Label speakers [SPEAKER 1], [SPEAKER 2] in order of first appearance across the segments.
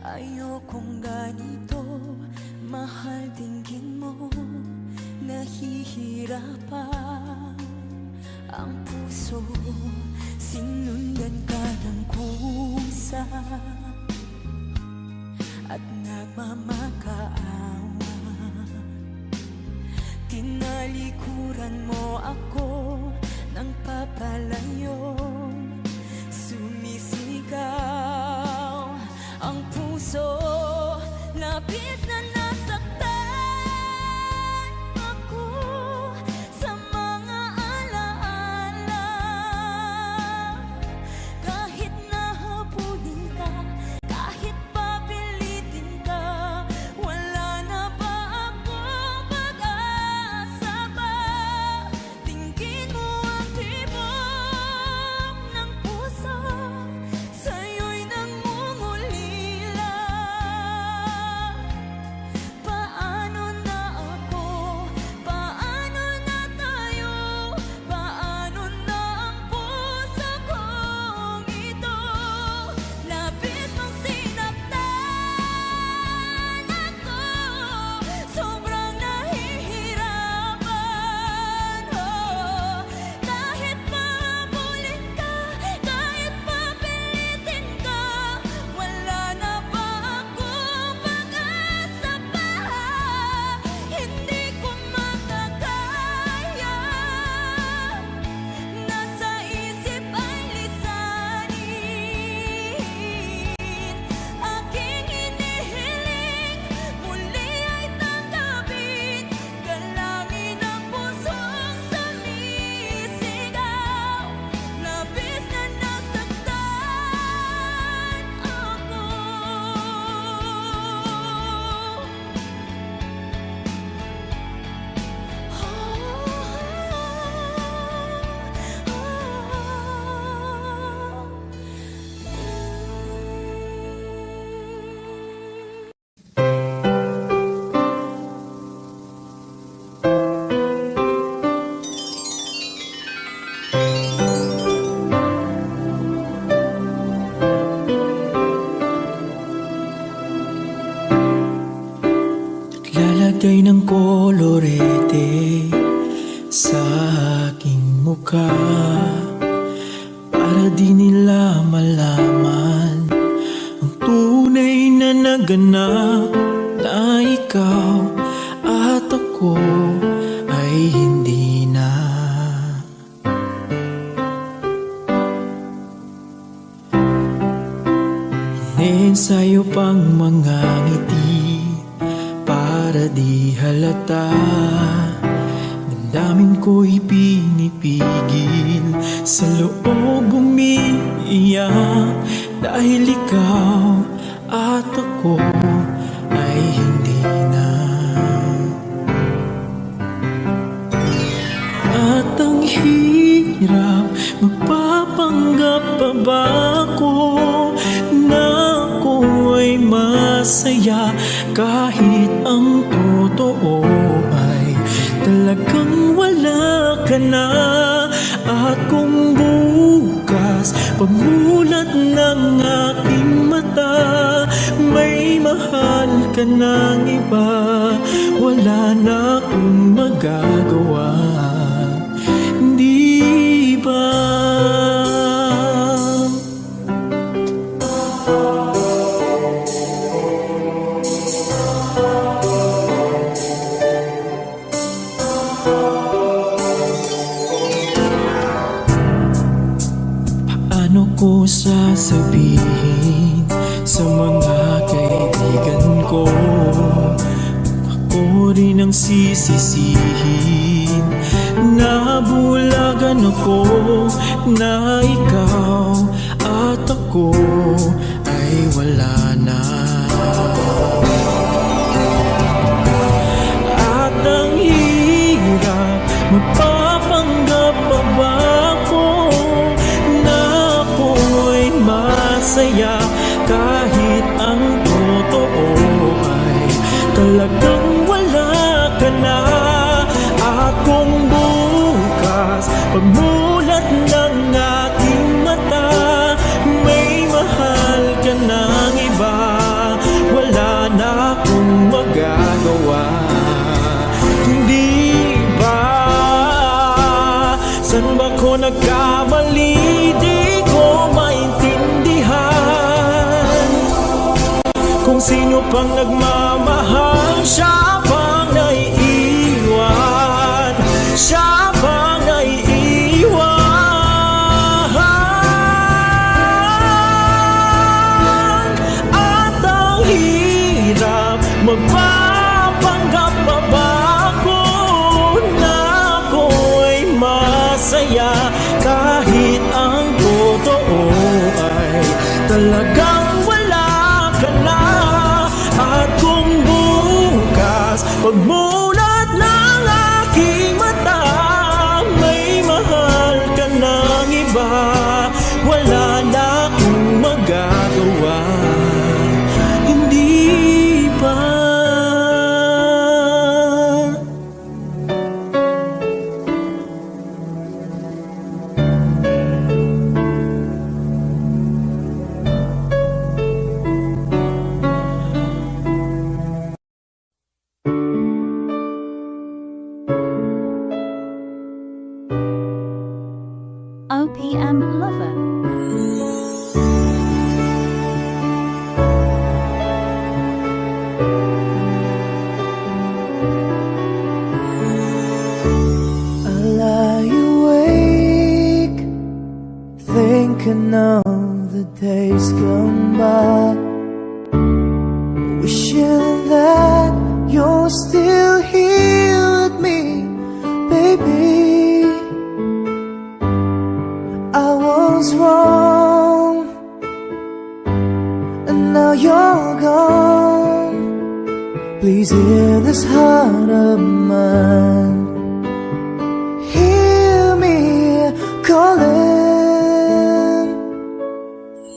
[SPEAKER 1] Ayokong ganito, mahal, dinggin mo. Nahihirapan ang puso, sinundan ka ng kusa at nagmamakaawa. Tinalikuran mo ako ng papalayo, sumisigaw ang puso, labis na nasaktan ako sa mga alaala. Kahit nahabulin ka, kahit papilitin ka, wala na ba akong pag-asa pa? Tingin mo ang tibok ng puso, sa'yo'y nangungulila. Paano na ako? Paano na tayo? Paano na ang puso kong ito? Labis mong sinaktan ako, sobrang nahihirapan. Kahit mahabulin ka, kahit papilitin ka, wala na ba akong pag-asa pa? Hindi ko makakaya, nasa isip ay lisanin. Aking hinihiling, muli ay tanggapin, dalangin ang pusong sumisigaw. Labis na nasaktan ako.
[SPEAKER 2] Lalagay ng kolorete sa aking mukha para di nila malaman ang tunay na naganap, na ikaw at ako ay hindi na. Ine-ensayo pang mga ngiti para di halata, damdamin ko'y pinipigil, sa loob umiiyak, dahil ikaw at ako ay hindi na. At ang hirap, magpapanggap pa ba ako na ako ay masaya, kahit ang totoo ay talagang wala ka na. At kung bukas pagmulat ng aking mata, may mahal ka ng iba, wala na akong magagawa, di ba? Paano ko sasabihin sa mga kaibigan ko, ako rin ang sisisihin, nabulagan ako na ikaw at ako ay wala na. At ang hirap, magpapanggap pa ba ako na ako ay masaya, kahit ang totoo ay talagang wala ka na. At kung bukas pagmulat ng aking mata, may mahal ka ng iba, Saan ba ko nagkamali? Di ko maintindihan. Kung sino pang nagmamahal, siya pang naiiwan. Siya pang naiiwan. At ang hirap magpapanggap pa ba ako na ako'y masaya, kahit ang totoo ay talagang wala ka na. At kung bukas pagmulat ng aking mata, may mahal ka ng iba, wala na akong magagawa. Hindi pa.
[SPEAKER 3] OPM Lover.
[SPEAKER 4] I lie awake, thinking of the days gone by, wishing that you're still here with me, baby. I was wrong, and now you're gone. Please hear this heart of mine. Hear me calling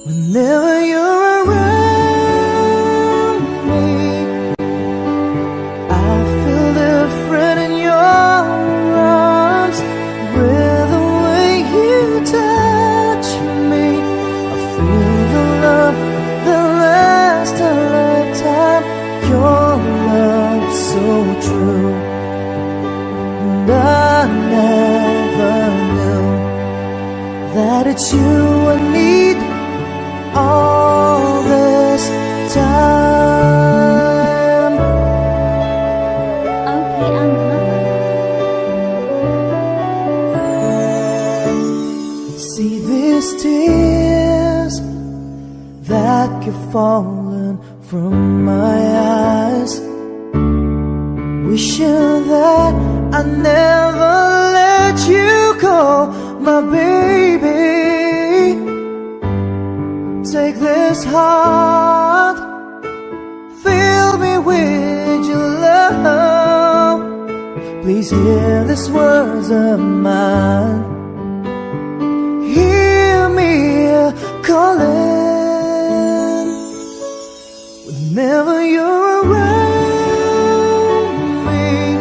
[SPEAKER 4] whenever you're around me. I feel different in your arms, with the way you touch me. I feel the love that lasts a lifetime. Your love so true, and I never knew that it's you I need all this time.
[SPEAKER 3] OPM Lover.
[SPEAKER 4] See these tears that keep falling from my eyes, wishing that I never let you go, my baby. Take this heart, fill me with your love. Please hear these words of mine. Hear me calling whenever you're around me.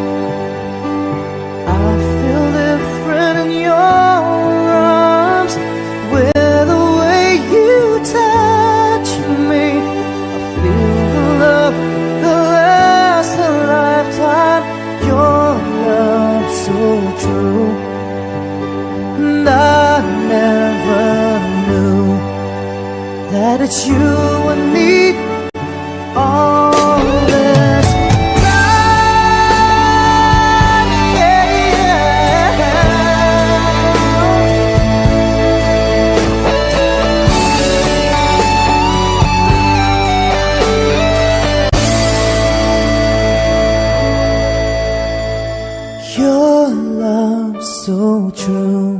[SPEAKER 4] I feel different in your arms, with the way you touch me. I feel the love that lasts a lifetime. Your love so true, and I never knew that it's you I need all this time. Yeah, your love so true,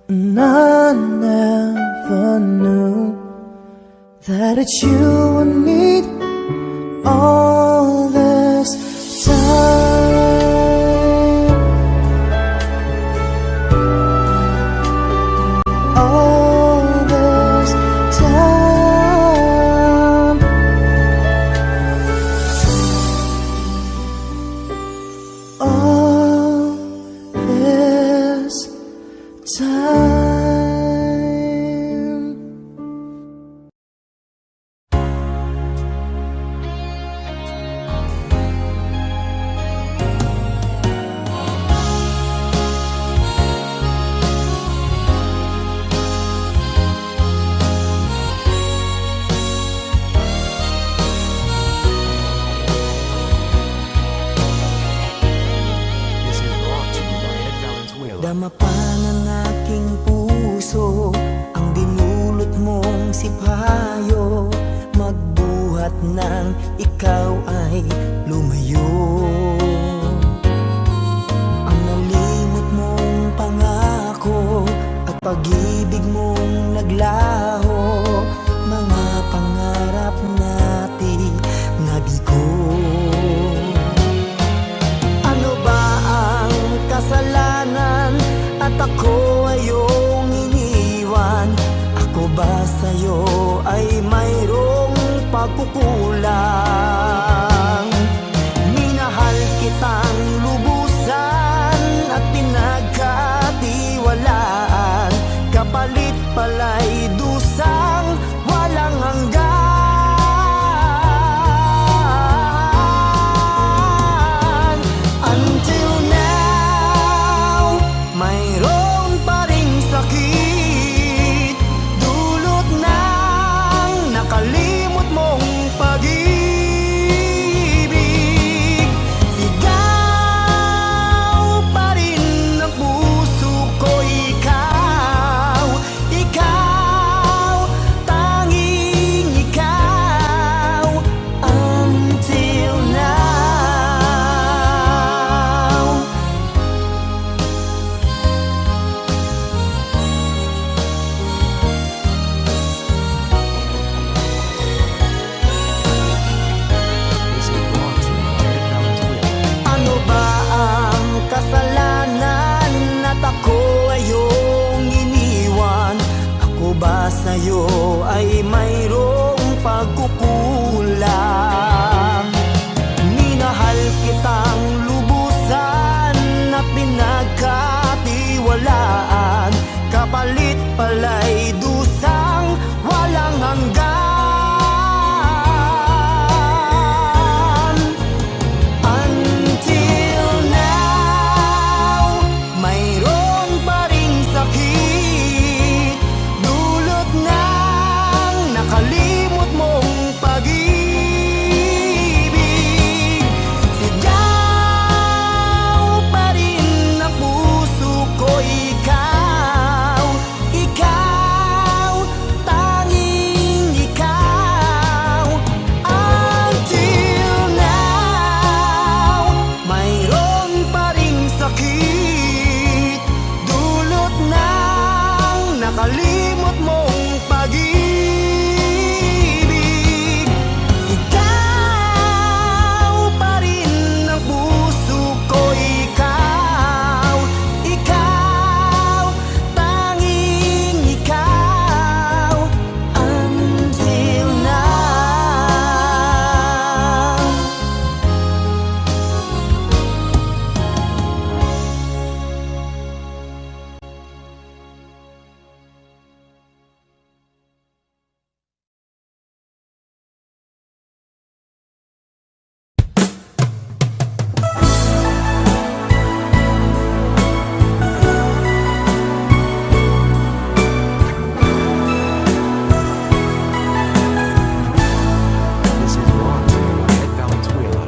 [SPEAKER 4] and I never knew that it's you I need all this time. All this time. All this time. buhat nang ikaw ay lumayo. Ang nalimot mong pangako at pag-ibig mong naglaho, mga pangarap natin nabigo. Ano ba ang kasalanan at ako ay iyong iniwan? Ako ba sa'yo ay mayroong pagkukulang? Minahal kitang lubusan at pinagkatiwalaan, kapalit pala'y dusang walang hanggan. Until now, mayroon pa ring sakit, dulot ng nakalimot mong pag-ibig. Sigaw pa rin ng puso ko, ikaw, ikaw, tanging ikaw. Until now. Ano ba ang kasalanan at ako ay iyong iniwan? Ako ba sa'yo ay mayroong pagkukulang? Minahal kitang lubusan at pinagkatiwalaan, kapalit pala'y dusang walang hanggan. Until now, mayroon pa ring sakit, dulot ng nakalimot mong pag-ibig. Sigaw pa rin ng puso ko, ikaw, ikaw, tanging ikaw. Until now, mayroon pa ring sakit, dulot ng nakalimot mong pag-ibig. Sigaw pa rin ng puso ko, ikaw, ikaw, tanging ikaw. Until now.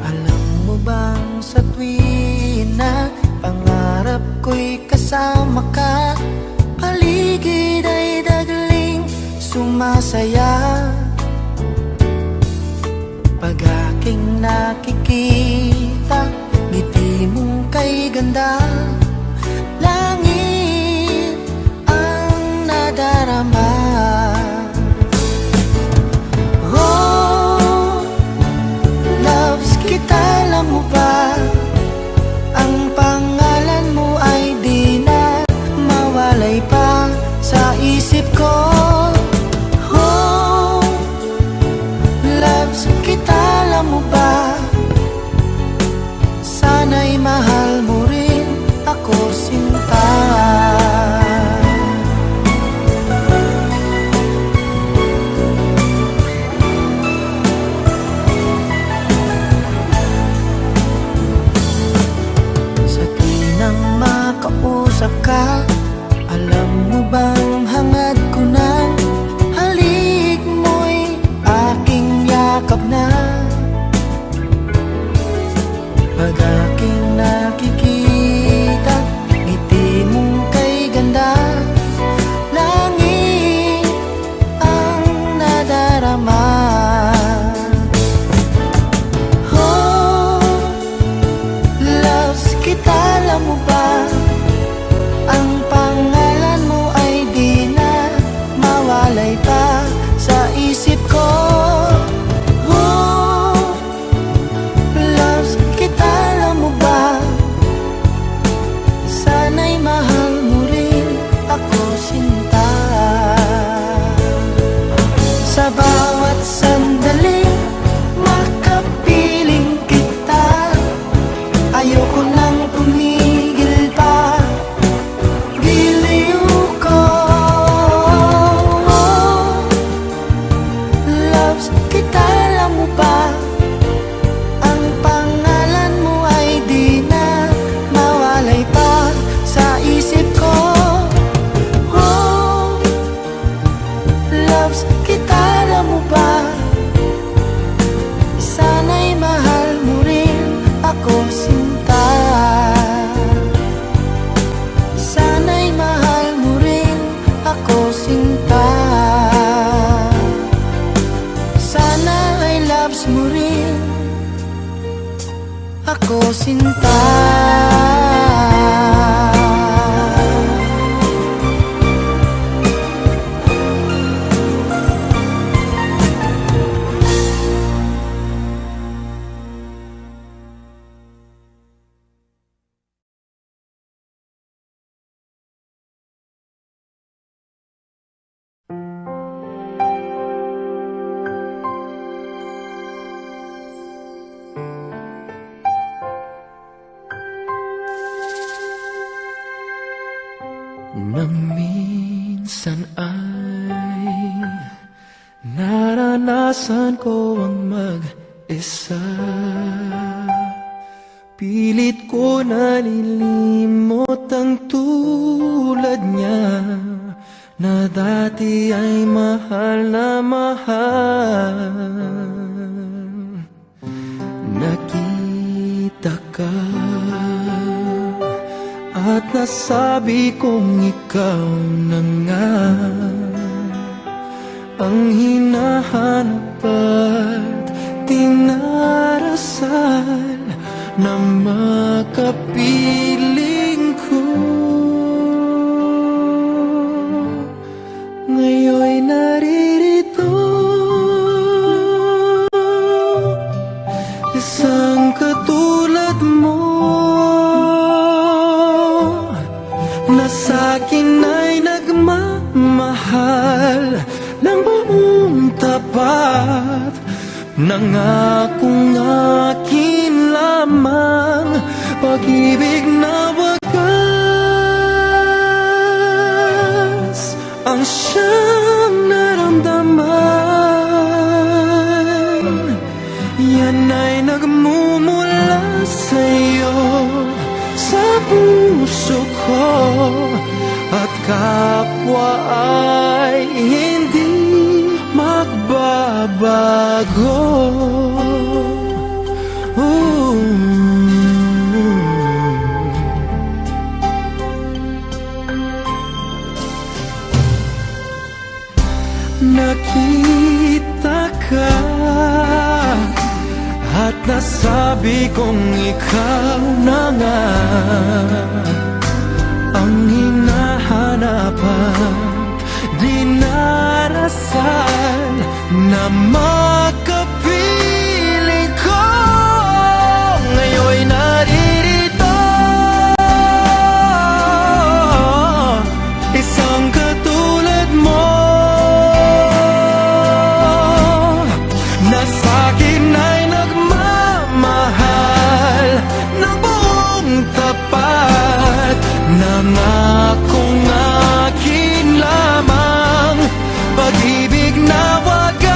[SPEAKER 4] Alam mo bang sa tuwing na pangarap ko'y kasama ka, paligid ay dagling sumasaya. Pag aking nakikita, ngiti mong kay ganda, langit ang nadarama. Oh, loves kita, alam mo ba? Ang pangalan mo ay di na mawalay pa sa isip ko. Oh, loves kita, alam mo ba? Sana'y mahal mo rin ako, sinta. Sa tinang makausap ka, alam mo bang hangad ko ng halik mo'y aking yakap na. nais mo rin ako sinta.
[SPEAKER 2] Na minsan ay naranasan ko ang mag-isa. Pilit ko nalilimot ang tulad niya na dati ay mahal na mahal. Nakita ka at nasabi kong ikaw na nga ang hinahanap at tinarasal na makapiling ko. Ngayon'y naririto, isang katulad mo na sa'kin ay nagmamahal ng buong tapat. Nangakong akin lamang pag-ibig na wagas ang siyang naramdaman. Yan ay nagmumula sa'yo, sa puso ko, at kapwa ay hindi magbabago. Nakita ka at nasabi kong ikaw na nga ang hinahanap at dinarasal na makapiling ko. Ngayon'y naririto, isang katulad mo na sa'kin ay nagmamahal ng buong tapat. Nangakong akin lamang pag-ibig na wagas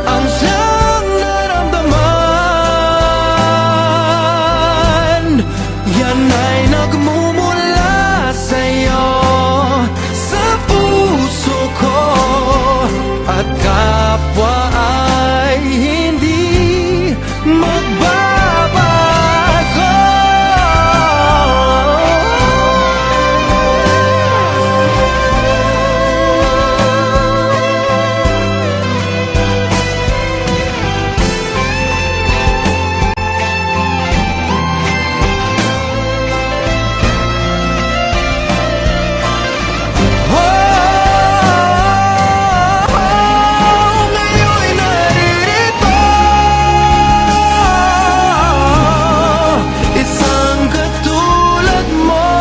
[SPEAKER 2] ang siyang naramdaman. Yan ay nagmumula sa'yo, sa puso ko, at kapwa ay hindi magbabago. Ngayon'y naririto, isang katulad mo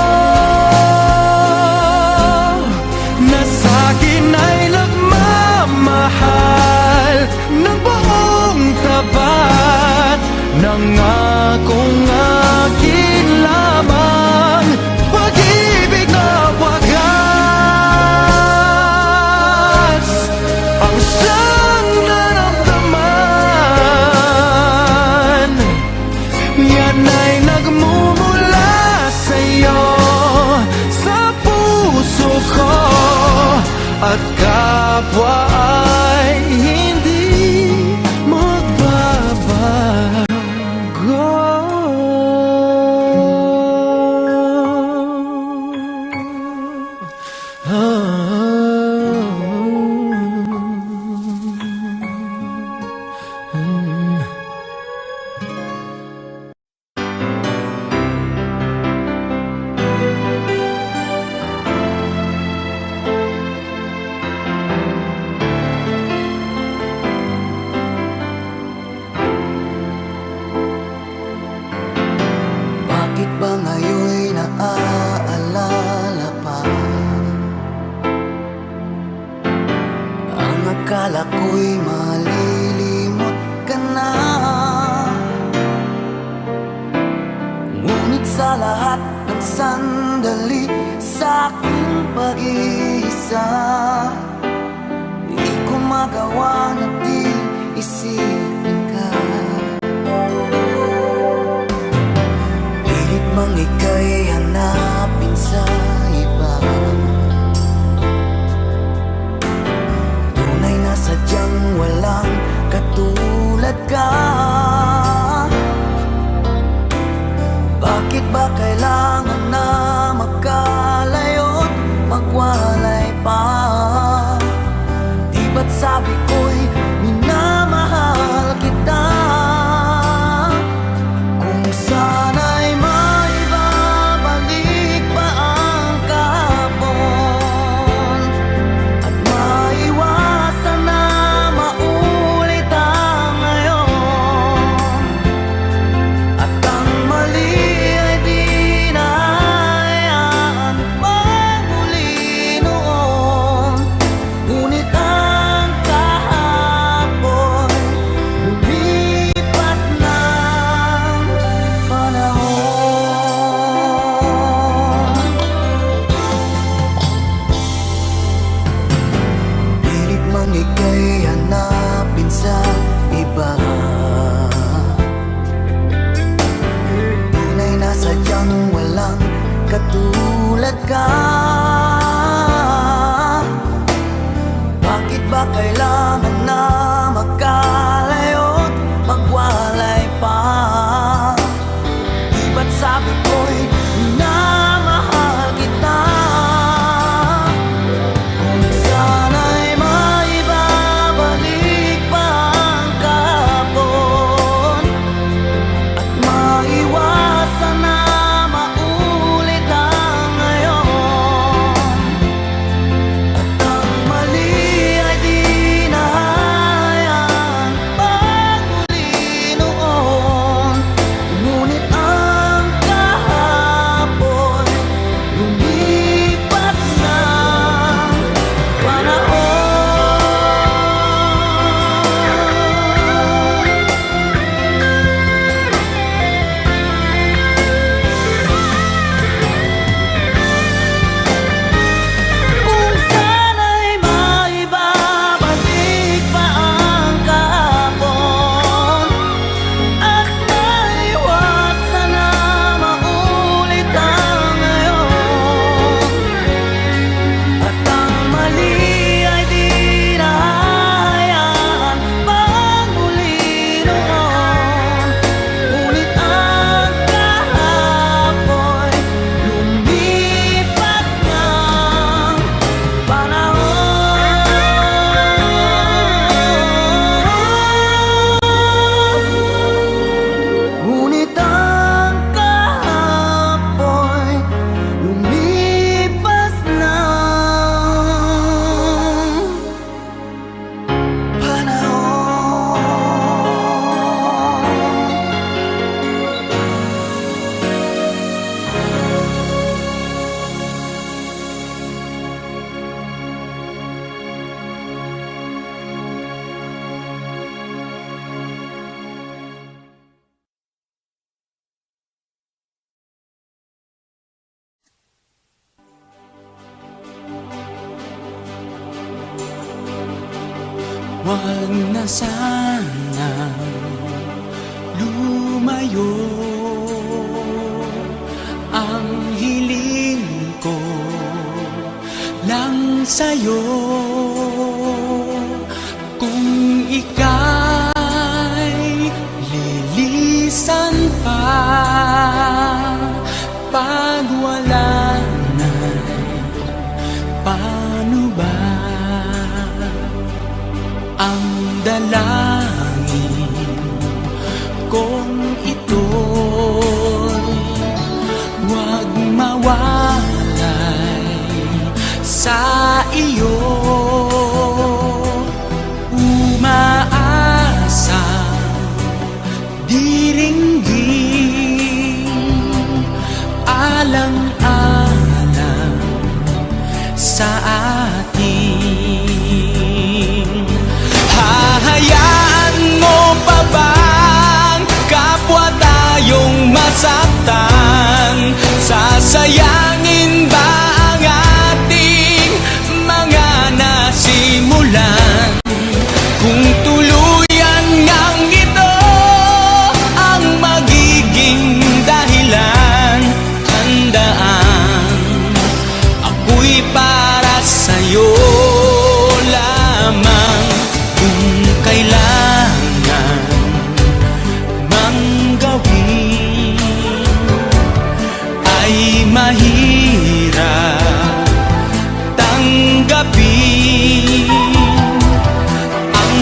[SPEAKER 2] na sa'kin ay nagmamahal ng buong tapat. Nangakong akin lamang pag-ibig na wagas ang siyang naramdaman. Yan ay nagmumula sa'yo, sa puso ko, at kapwa ay hindi magbabago.
[SPEAKER 4] Akala ko'y malilimot ka na, ngunit sa lahat ng sandali sa aking pag-iisa, di ko magawa na di isipin ka. Pilit mang ika'y hanapin sa iba, tunay na sadyang walang katulad ka. Bakit ba kailangan na magkalayo't magwalay pa? Di ba't sabi ko'y minamahal kita? Kung sana'y maibabalik pa ang kahapon, at maiwasan na maulit ang ngayon, at ang mali ay di na hayaan magmuli noon. Ngunit ang kahapon lumipas ng panahon. Pilit man ika'y hanapin sa iba, tunay na sadyang walang katulad ka. Bakit ba kailangan na magkalayo't magwalay pa? Di ba't sabi ko'y minamahal kita? Kung sana'y maibabalik pa ang kahapon, at maiwasan na maulit ang ngayon, at ang mali ay di na hayaan magmuli noon. Ngunit ang kahapon lumipas ng panahon. Kung sana'y maibabalik pa ang kahapon, at maiwasan na maulit ang ngayon, at ang mali ay di na hayaan magmuli noon. Ngunit ang kahapon lumipas ng panahon. Ngunit ang kahapon lumipas ng panahon.
[SPEAKER 2] Huwag na sana lumayo, ang hiling ko lang sa'yo. Kung ika'y lilisan pa, pag wala na, paano ba? Ang dalangin kong ito'y huwag mawalay sa iyo. Umaasa, diringgin, alang-alang sa atin. masaktan? Sasayangin ba ang ating mga nasimulan? Kung tuluyan ngang ito ang magiging dahilan, handaan ako'y para sa'yo lamang. Kung kailangan mang gawin ay mahirap tanggapin ang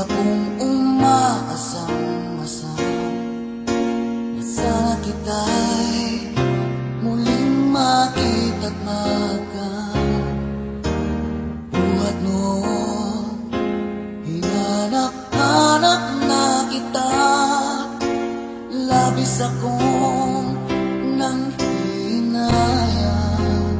[SPEAKER 5] akong umaasang-asang na sana kita'y muling makita't magkabuhat noon. Hinanap-hanap na kita, labis akong nang hinayang.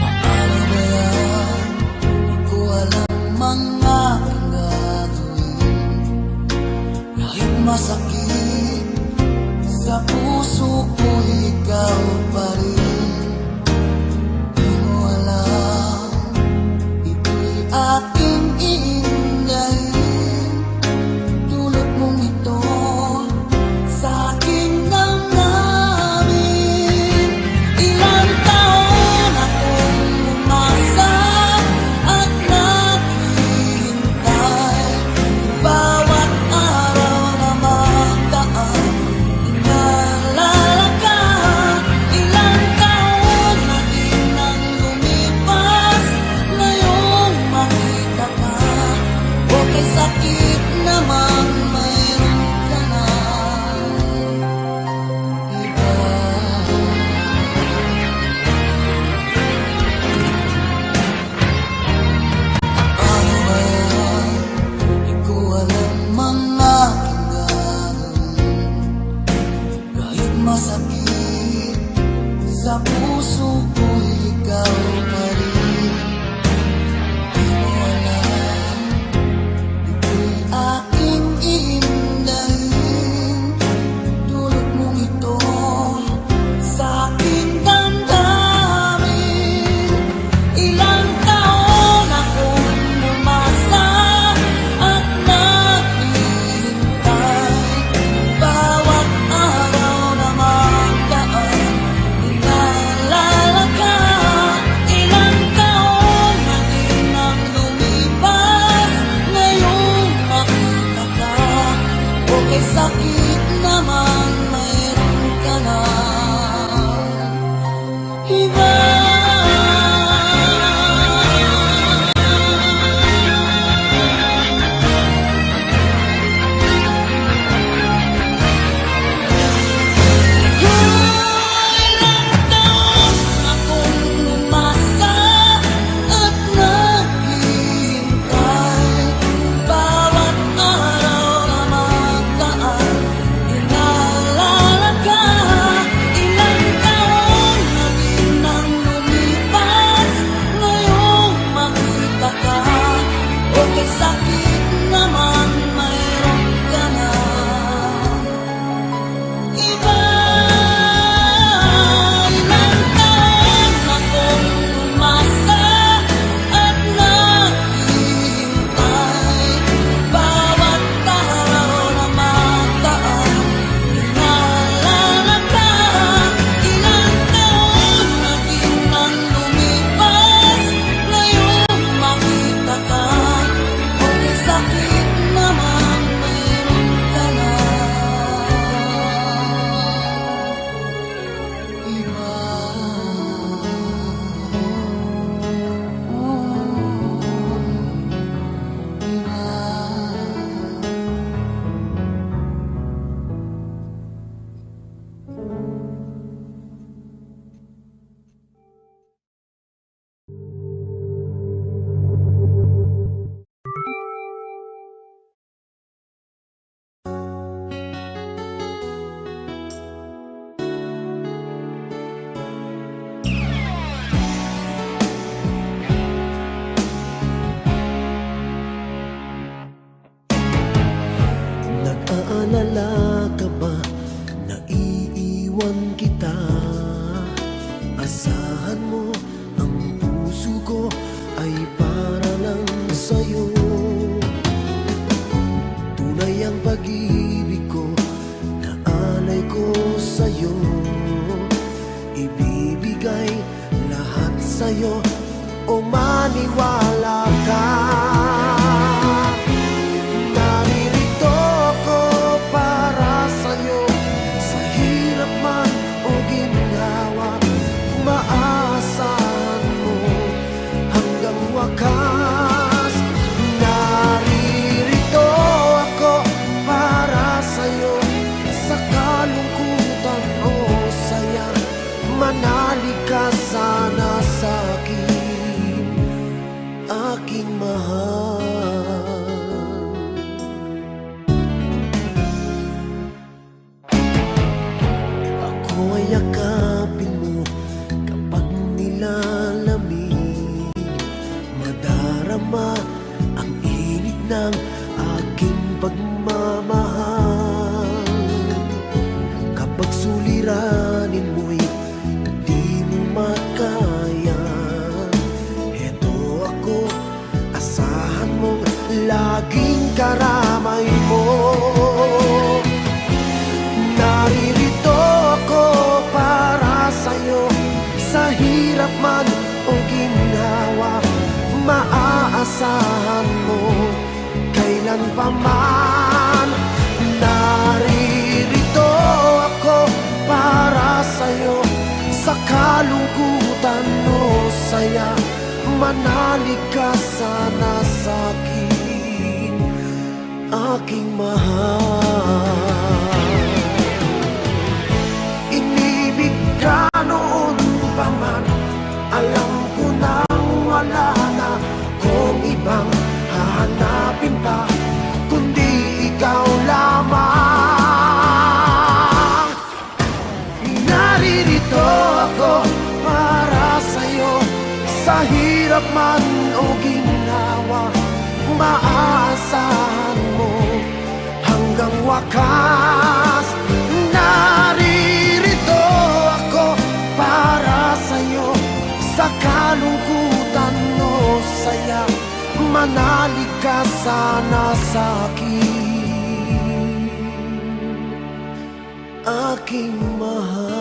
[SPEAKER 5] Paano ba yan? Di ko alam mga aking gagawin. Kahit masakit sa puso ko, ikaw pa rin. Di mo alam, ito'y aking iingayin. Dulot mong ito sa aking damdamin. Ilang taon akong umasa at naghihintay. Bawat araw na magdaan, inaalala ka. Ilang taon na din ang lumipas, ngayong makita ka. Okay, sakit naman, mayroon ka na iba. Paano ba yan? Di ko alam mga aking gagawin. Kahit masakit sa puso ko, ikaw pa rin. Di mo alam, ito'y aking iindahin. Dulot mong ito sa aking damdamin. Ilang taon akong umasa at naghihintay. Bawat araw na magdaan, inaalala ka. Ilang taon na din ang lumipas, ngayong makita ka. Okay, sakit naman, mayroon ka na iba. Ilang taon akong umasa at naghihintay. Bawat araw na magdaan, inaalala ka. Ilang taon na din ang lumipas, ngayong makita ka. Okay, sakit naman, mayroon ka na iba. Ilang taon akong umasa at naghihintay. Bawat araw na magdaan, inaalala ka. Ilang taon na din ang lumipas, ngayong makita ka. Okay, sakit naman, mayroon ka na iba.
[SPEAKER 2] Nag-aalala ka ba na iiwan kita? Asahan mo, ang puso ko ay para lang sa'yo. Tunay ang pag-ibig ko na alay ko sa'yo. Ibibigay lahat sa'yo, o maniwala ka. Naririto ko para sa'yo, sa hirap man o ginhawa. Maasahan mo hanggang wakas. Sa hirap man o ginhawa, maaasahan mo kailan pa man. Naririto ako para sa'yo, sa kalungkutan o saya, manalig ka sana sa'kin, aking mahal. Inibig ka noon pa man, alam ko nang wala na kung ibang hahanapin pa, kundi ikaw lamang. Naririto ako para sa'yo, sa hirap man o ginhawa, maaasahan mo hanggang wakas. Naririto ako para sa'yo, sa kalungkutan o saya, manalig ka sana sa'kin, aking mahal.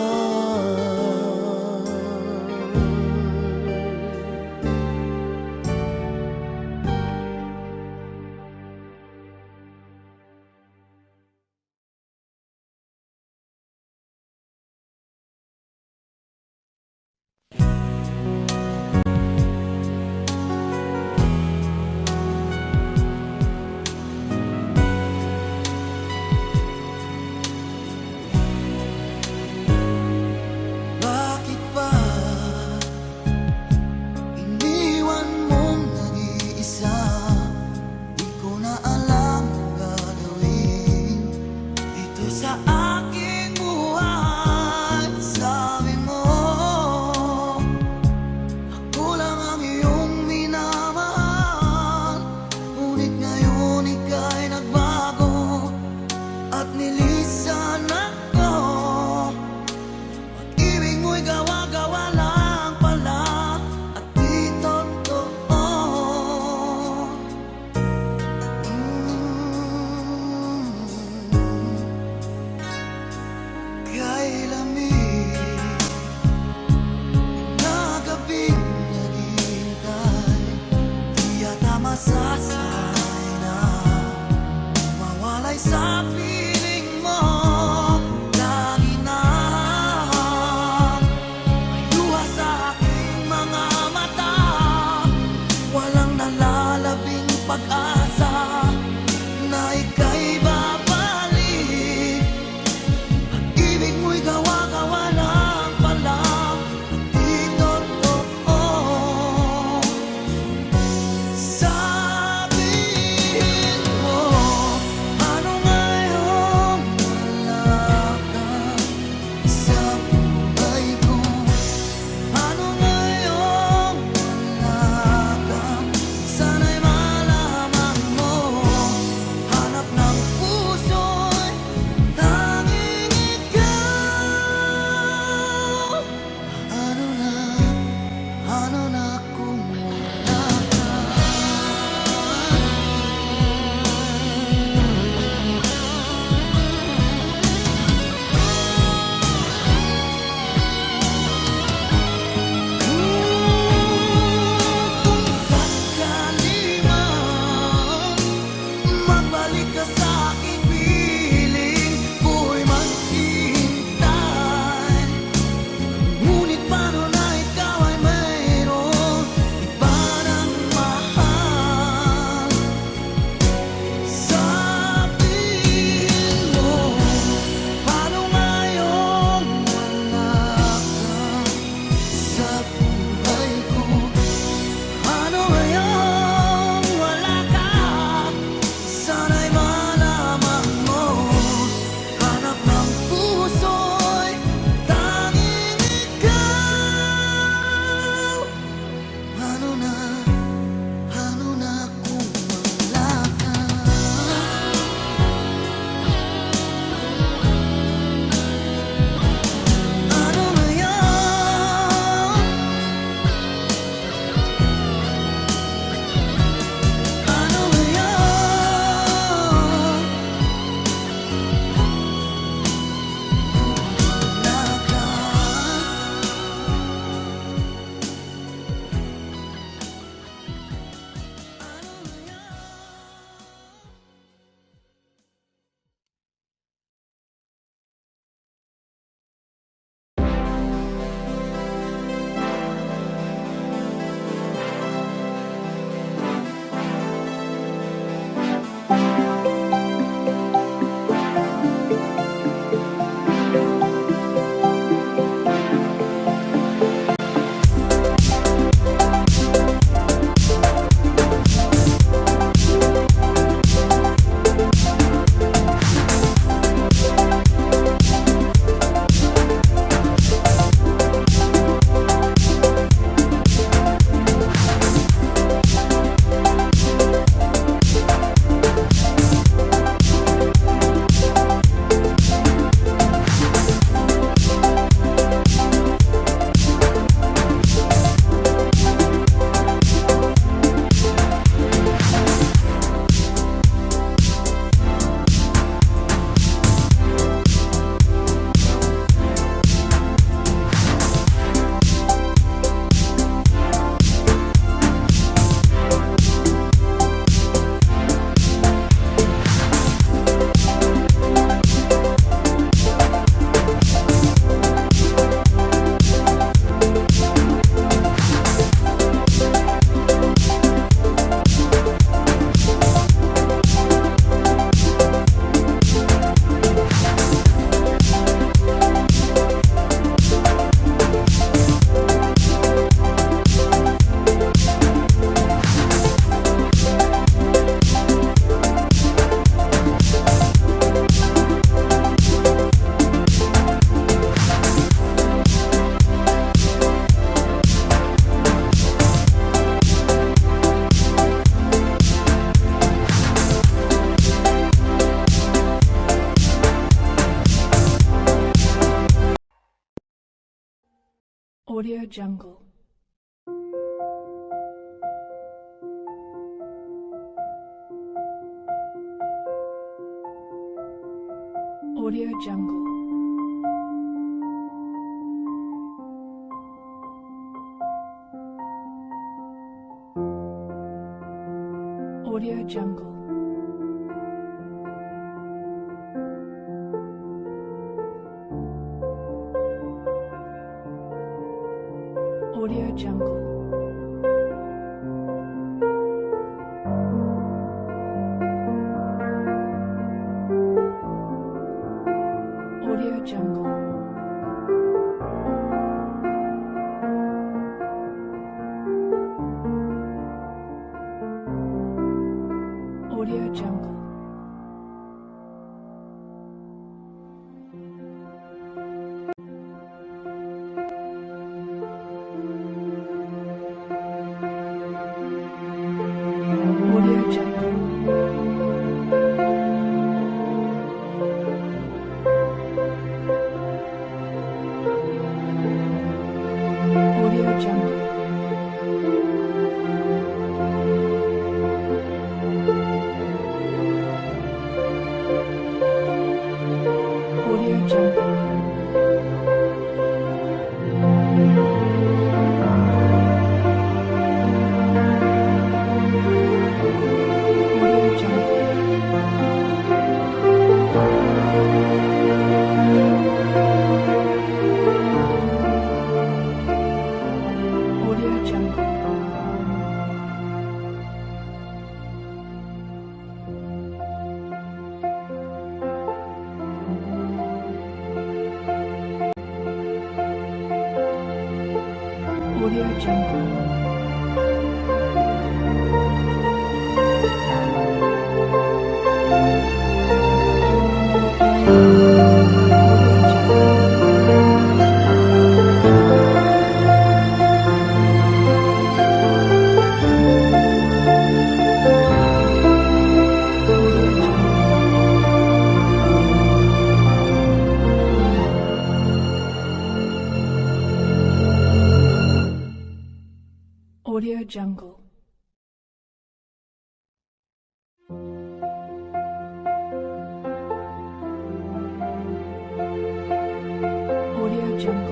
[SPEAKER 6] Audio Jungle. Audio Jungle. Audio Jungle. Audio Jungle. Audio Jungle. Audio Jungle. Audio Jungle. Audio Jungle. Audio Jungle. Audio Jungle. Audio Jungle. Audio Jungle. Audio Jungle. Audio Jungle.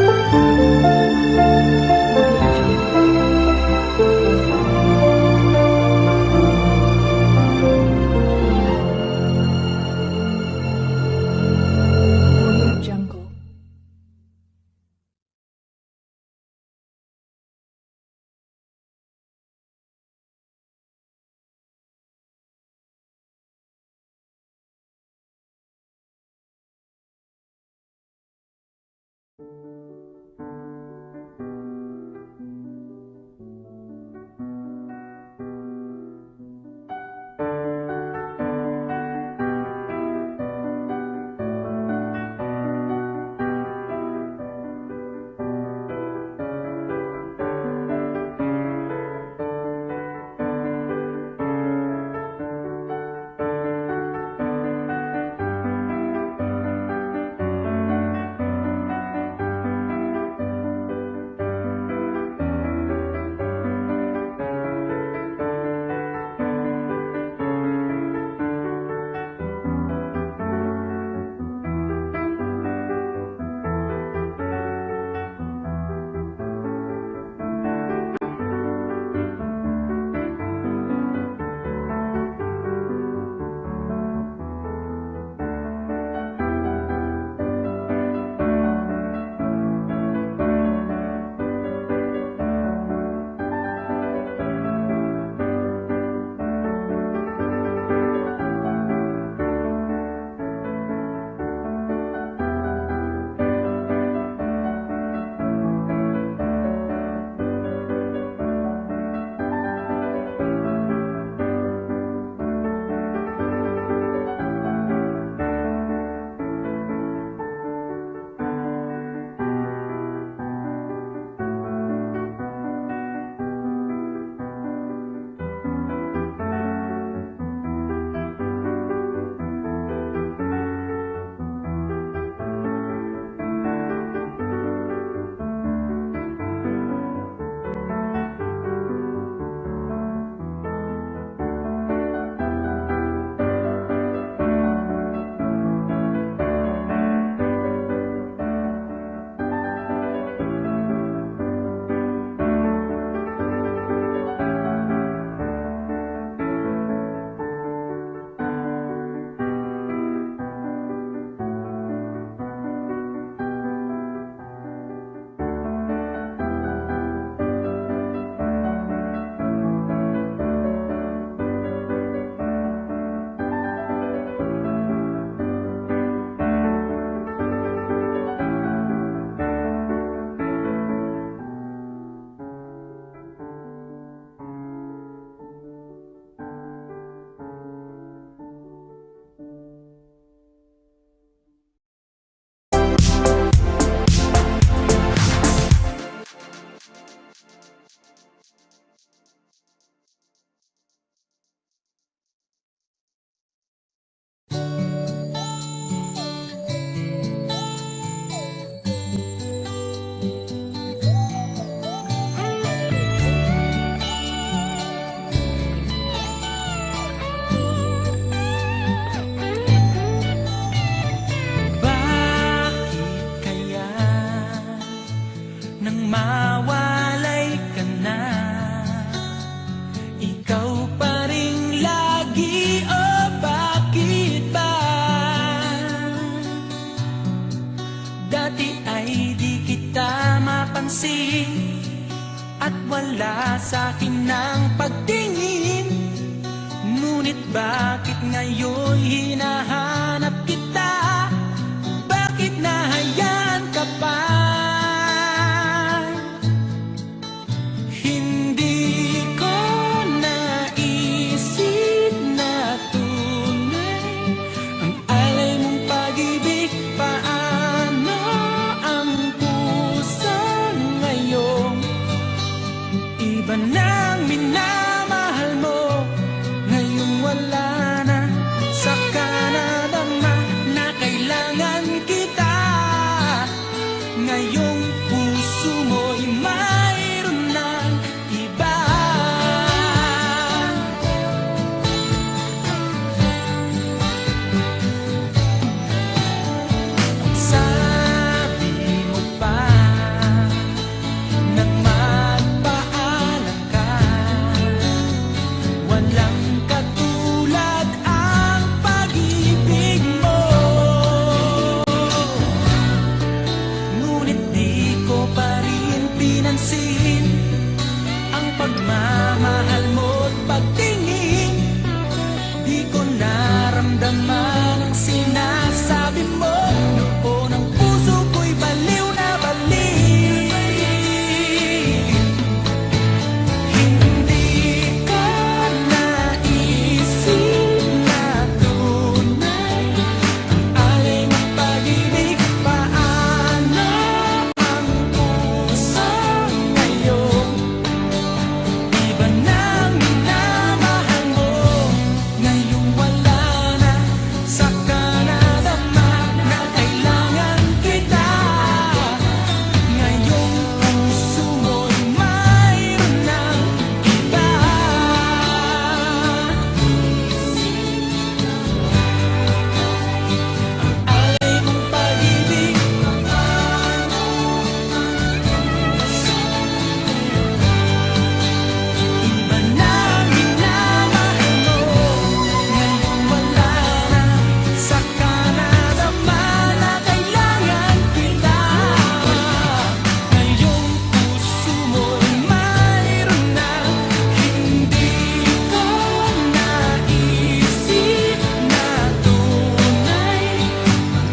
[SPEAKER 6] Audio
[SPEAKER 7] pansin at wala sa akin ng pagtingin. Ngunit bakit ngayon hinahanap kita? Bakit nahayaan ka pa? Hindi ko naisip na tunay ang alay mong pag-ibig. Paano ang puso ngayon? Iba nang minamahal mo, ngayong wala na. Saka nadama na kailangan kita. Ngayong puso mo'y mayroon ng iba. Sabi mo pa nang magpaalam ka, walang katulad ang pag-ibig mo. Ngunit di ko pa rin pinansin ang pagmamahal mo't pagtingin. Di ko naramdaman ang sinasabi mo. Noon ang puso ko'y baliw na baliw. Hindi ko naisip na tunay ang alay mong pag-ibig. Paano ang puso ngayon? Iba nang minamahal mo, ngayong wala na. Saka nadama na kailangan kita. Ngayong puso mo'y mayroon ng iba. Ang alay mong pag-ibig, iba nang minamahal mo, ngayong wala na. Saka nadama na kailangan kita. Ngayong puso mo'y mayroon na. Hindi ko naisip na tunay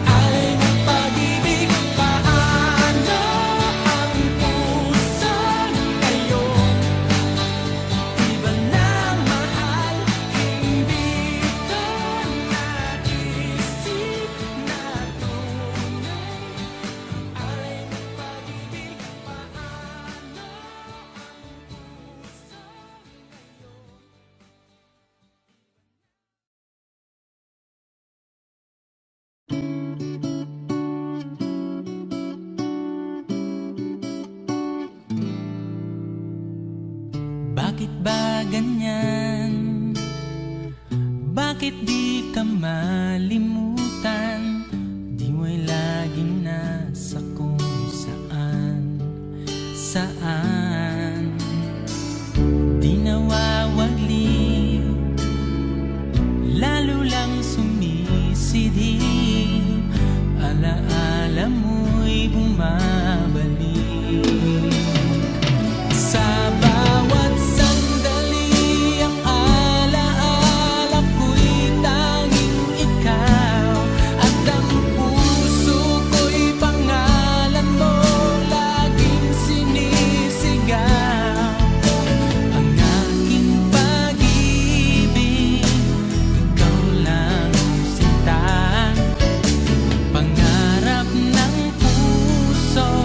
[SPEAKER 7] alay mong pag-ibig. Paano ang puso ngayon? Iba nang mahal. Hindi ko naisip na tunay alay mong pag-ibig. Paano Bakit ba ganyan? Bakit di ka malimutan? Di mo'y laging nasa kung saan, saan. Di nawawagli, lalo lang sumisidhi. Alaala mo'y bumabalik. Sa bawat sandali, ang alaala ko'y tanging ikaw. At ang puso ko'y pangalan mo laging sinisigaw. Ang aking pag-ibig, ikaw lang sinta. Pangarap ng puso,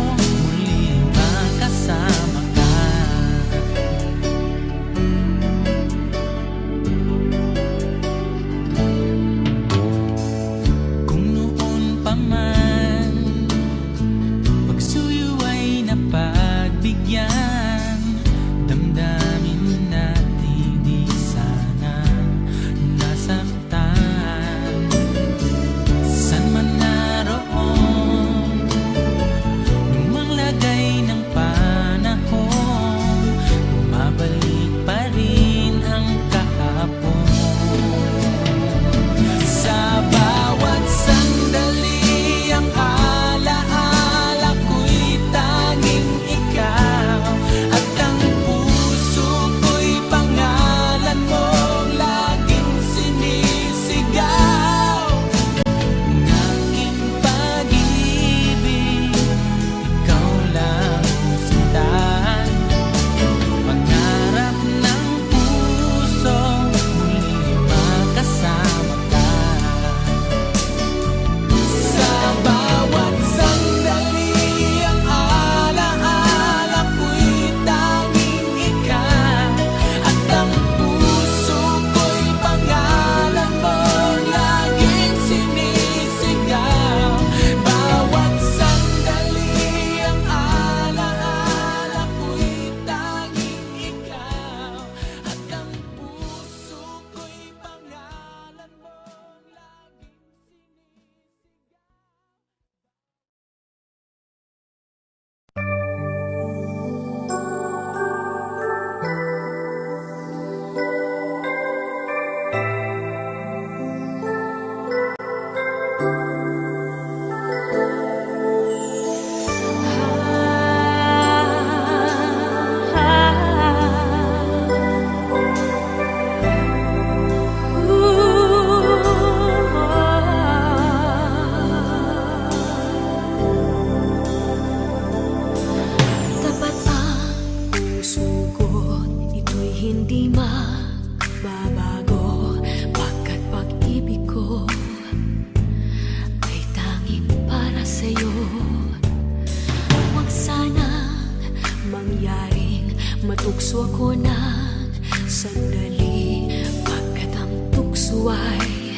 [SPEAKER 1] Matukso ako ng sandali, pagkat ang tukso ay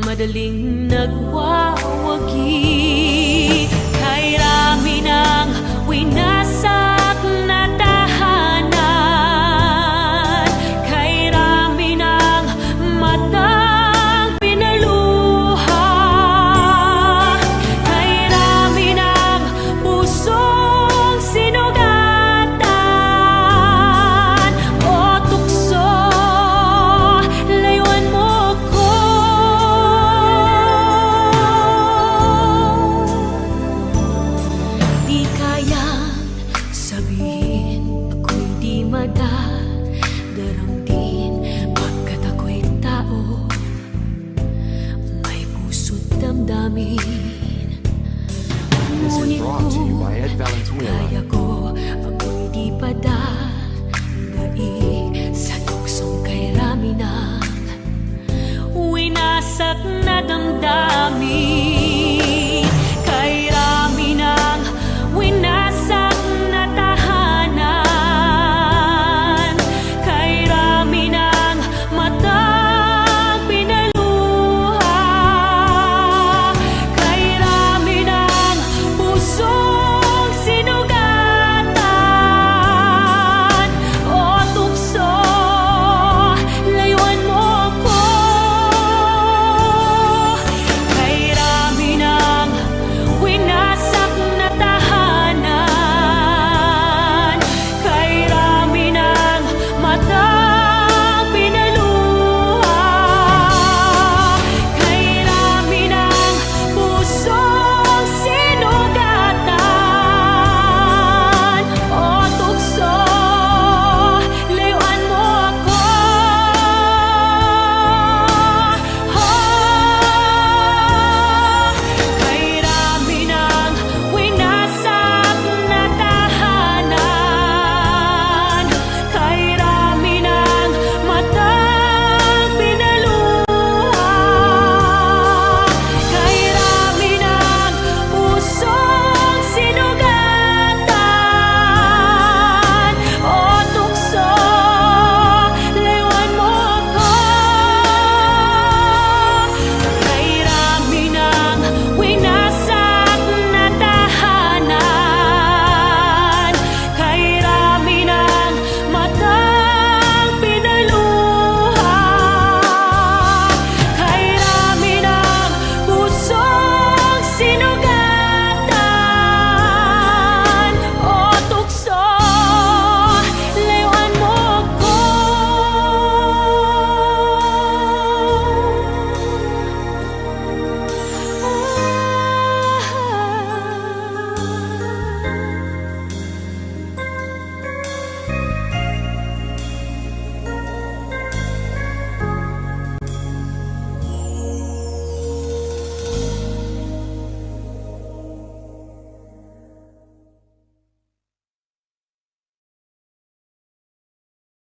[SPEAKER 1] madaling nagwawagi. Kay rami ng winasak na tahanan, kay rami ng matang pinaluha, kay rami ng pusong sinugatan. O tukso, layuan mo ko. Di kayang sabihin ako'y di madaramdin, pagkat ako'y tao, may puso't damdamin. Ngunit kung kaya ko, ako'y di padadaig sa tuksong kay rami ng winasak na damdamin.